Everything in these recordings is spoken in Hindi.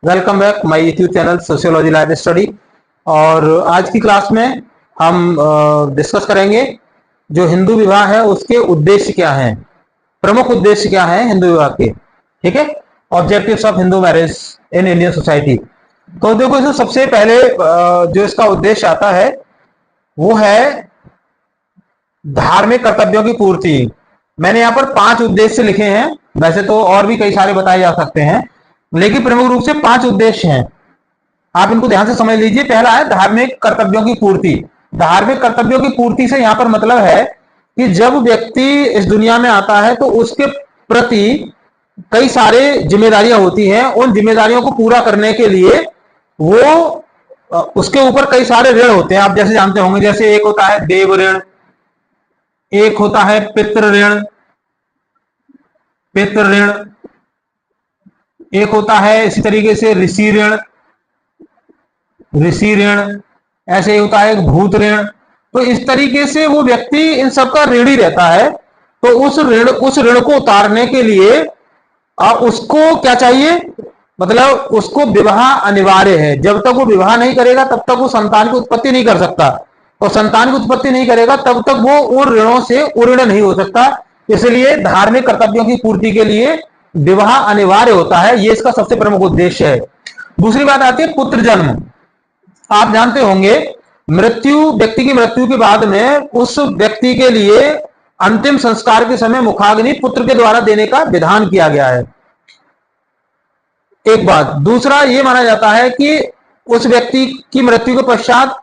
Welcome back my YouTube channel sociology life study. और आज की क्लास में हम डिस्कस करेंगे जो हिंदू विवाह है उसके उद्देश्य क्या हैं, प्रमुख उद्देश्य क्या हैं हिंदू विवाह के। ठीक है, objectives of Hindu marriage in Indian society. तो देखो, इसमें सबसे पहले जो इसका उद्देश्य आता है वो है धार्मिक कर्तव्यों की पूर्ति। मैंने यहाँ पर 5 उद्देश्य लिखे हैं, वैसे तो और भी कई सारे बताए जा सकते हैं, लेकिन प्रमुख रूप से 5 उद्देश्य हैं। आप इनको ध्यान से समझ लीजिए। पहला है धार्मिक कर्तव्यों की पूर्ति। धार्मिक कर्तव्यों की पूर्ति से यहां पर मतलब है कि जब व्यक्ति इस दुनिया में आता है तो उसके प्रति कई सारे जिम्मेदारियां होती हैं। उन जिम्मेदारियों को पूरा करने के लिए वो उसके ऊपर कई सारे ऋण होते हैं। आप जैसे जानते होंगे, जैसे एक होता है देव ऋण, एक होता है पितृ ऋण, पितृ ऋण, एक होता है इसी तरीके से ऋषि ऋण, ऋषि ऋण, ऐसे ही होता है एक भूत ऋण। तो इस तरीके से वो व्यक्ति इन सबका ऋणी रहता है। तो उस ऋण को उतारने के लिए उसको क्या चाहिए, मतलब उसको विवाह अनिवार्य है। जब तक वो विवाह नहीं करेगा तब तक वो संतान की उत्पत्ति नहीं कर सकता, और संतान की उत्पत्ति नहीं करेगा तब तक वो उन ऋणों से उऋण नहीं हो सकता। इसलिए धार्मिक कर्तव्यों की पूर्ति के लिए विवाह अनिवार्य होता है। ये इसका सबसे प्रमुख उद्देश्य है। दूसरी बात आती है पुत्र जन्म। आप जानते होंगे, व्यक्ति की मृत्यु के बाद में उस व्यक्ति के लिए अंतिम संस्कार के समय मुखाग्नि पुत्र के द्वारा देने का विधान किया गया है। एक बात। दूसरा ये माना जाता है कि उस व्यक्ति की मृत्यु के पश्चात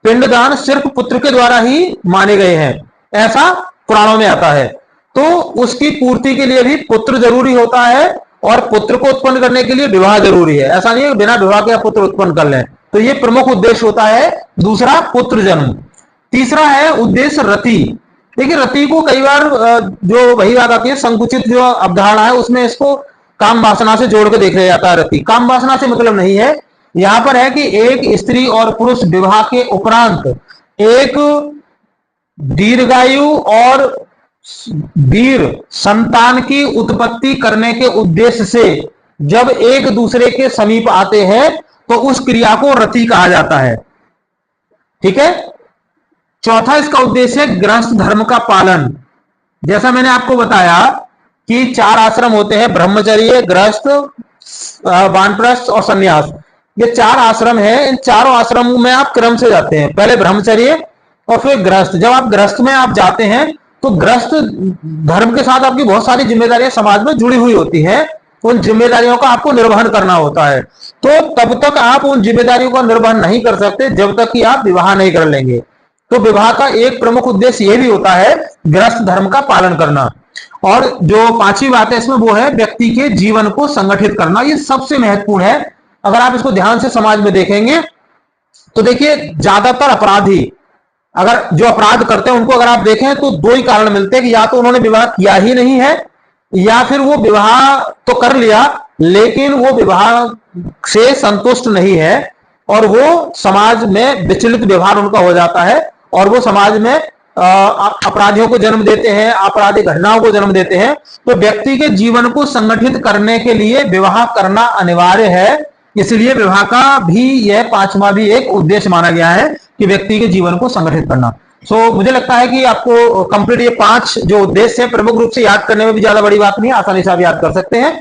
पिंडदान सिर्फ पुत्र के द्वारा ही माने गए हैं, ऐसा पुराणों में आता है। तो उसकी पूर्ति के लिए भी पुत्र जरूरी होता है, और पुत्र को उत्पन्न करने के लिए विवाह जरूरी है। ऐसा नहीं है बिना विवाह के आप पुत्र उत्पन्न कर लें। तो ये प्रमुख उद्देश्य होता है दूसरा, पुत्र जन्म। तीसरा है उद्देश्य रति। देखिए, रति को कई बार जो वही बात आती है, संकुचित जो अवधारणा है उसमें इसको काम वासना से जोड़ के देख लिया जाता है। रति काम वासना से मतलब नहीं है। यहां पर है कि एक स्त्री और पुरुष विवाह के उपरांत एक दीर्घायु और वीर संतान की उत्पत्ति करने के उद्देश्य से जब एक दूसरे के समीप आते हैं तो उस क्रिया को रति कहा जाता है। ठीक है। चौथा इसका उद्देश्य है गृहस्थ धर्म का पालन। जैसा मैंने आपको बताया कि 4 आश्रम होते हैं, ब्रह्मचर्य, गृहस्थ, वानप्रस्थ और संन्यास। ये 4 आश्रम हैं। इन चारों आश्रमों में आप क्रम से जाते हैं, पहले ब्रह्मचर्य और फिर गृहस्थ। जब आप गृहस्थ में आप जाते हैं तो गृहस्थ धर्म के साथ आपकी बहुत सारी जिम्मेदारियां समाज में जुड़ी हुई होती हैं। उन जिम्मेदारियों का आपको निर्वहन करना होता है। तो तब तक आप उन जिम्मेदारियों का निर्वहन नहीं कर सकते जब तक कि आप विवाह नहीं कर लेंगे। तो विवाह का एक प्रमुख उद्देश्य यह भी होता है गृहस्थ धर्म का पालन करना। और जो 5वीं बात है इसमें वो है व्यक्ति के जीवन को संगठित करना। ये सबसे महत्वपूर्ण है। अगर आप इसको ध्यान से समाज में देखेंगे तो देखिए, ज्यादातर अपराधी अगर जो अपराध करते हैं उनको अगर आप देखें तो 2 ही कारण मिलते हैं कि या तो उन्होंने विवाह किया ही नहीं है, या फिर वो विवाह तो कर लिया लेकिन वो विवाह से संतुष्ट नहीं है, और वो समाज में विचलित व्यवहार उनका हो जाता है, और वो समाज में अपराधियों को जन्म देते हैं, आपराधिक घटनाओं को जन्म देते हैं। तो व्यक्ति के जीवन को संगठित करने के लिए विवाह करना अनिवार्य है। इसलिए विवाह का भी यह 5वां भी एक उद्देश्य माना गया है कि व्यक्ति के जीवन को संगठित करना। मुझे लगता है कि आपको कंप्लीट ये 5 जो उद्देश्य है प्रमुख रूप से याद करने में भी ज्यादा बड़ी बात नहीं है, आसानी से आप याद कर सकते हैं।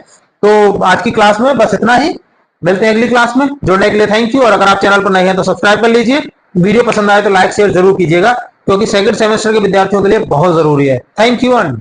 तो आज की क्लास में बस इतना ही। मिलते हैं अगली क्लास में। जुड़ने के लिए थैंक यू। और अगर आप चैनल पर नए हैं तो सब्सक्राइब कर लीजिए। वीडियो पसंद आए तो लाइक शेयर जरूर कीजिएगा, क्योंकि सेकंड सेमेस्टर के विद्यार्थियों के लिए बहुत जरूरी है। Thank you and